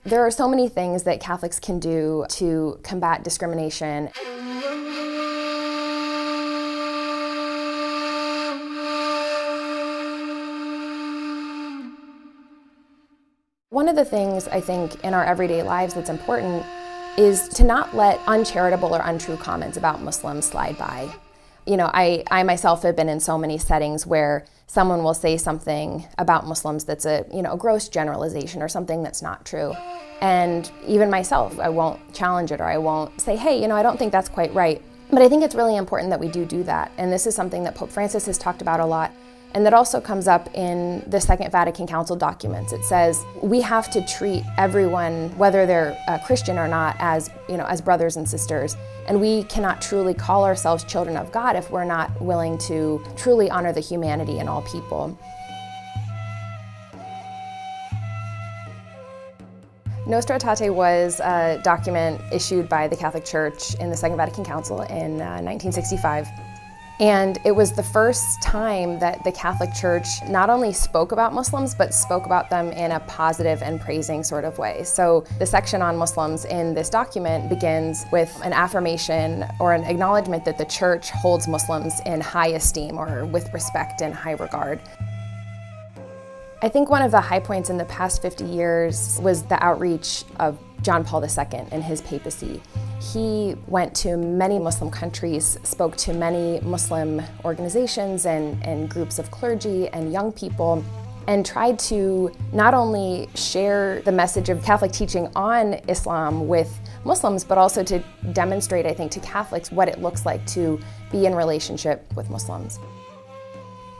There are so many things that Catholics can do to combat discrimination. One of the things I think in our everyday lives that's important is to not let uncharitable or untrue comments about Muslims slide by. You know, I myself have been in so many settings where someone will say something about Muslims that's a gross generalization or something that's not true. And even myself, I won't challenge it, or I won't say, hey, I don't think that's quite right. But I think it's really important that we do that. And this is something that Pope Francis has talked about a lot. And that also comes up in the Second Vatican Council documents. It says we have to treat everyone, whether they're Christian or not, as brothers and sisters. And we cannot truly call ourselves children of God if we're not willing to truly honor the humanity in all people. Nostra Aetate was a document issued by the Catholic Church in the Second Vatican Council in 1965. And it was the first time that the Catholic Church not only spoke about Muslims, but spoke about them in a positive and praising sort of way. So the section on Muslims in this document begins with an affirmation or an acknowledgement that the Church holds Muslims in high esteem, or with respect and high regard. I think one of the high points in the past 50 years was the outreach of John Paul II and his papacy. He went to many Muslim countries, spoke to many Muslim organizations and groups of clergy and young people, and tried to not only share the message of Catholic teaching on Islam with Muslims, but also to demonstrate, I think, to Catholics what it looks like to be in relationship with Muslims.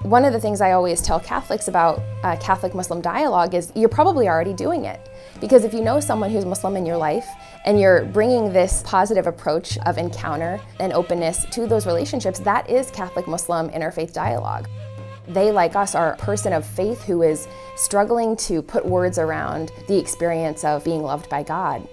One of the things I always tell Catholics about Catholic-Muslim dialogue is you're probably already doing it. Because if you know someone who's Muslim in your life and you're bringing this positive approach of encounter and openness to those relationships, that is Catholic-Muslim interfaith dialogue. They, like us, are a person of faith who is struggling to put words around the experience of being loved by God.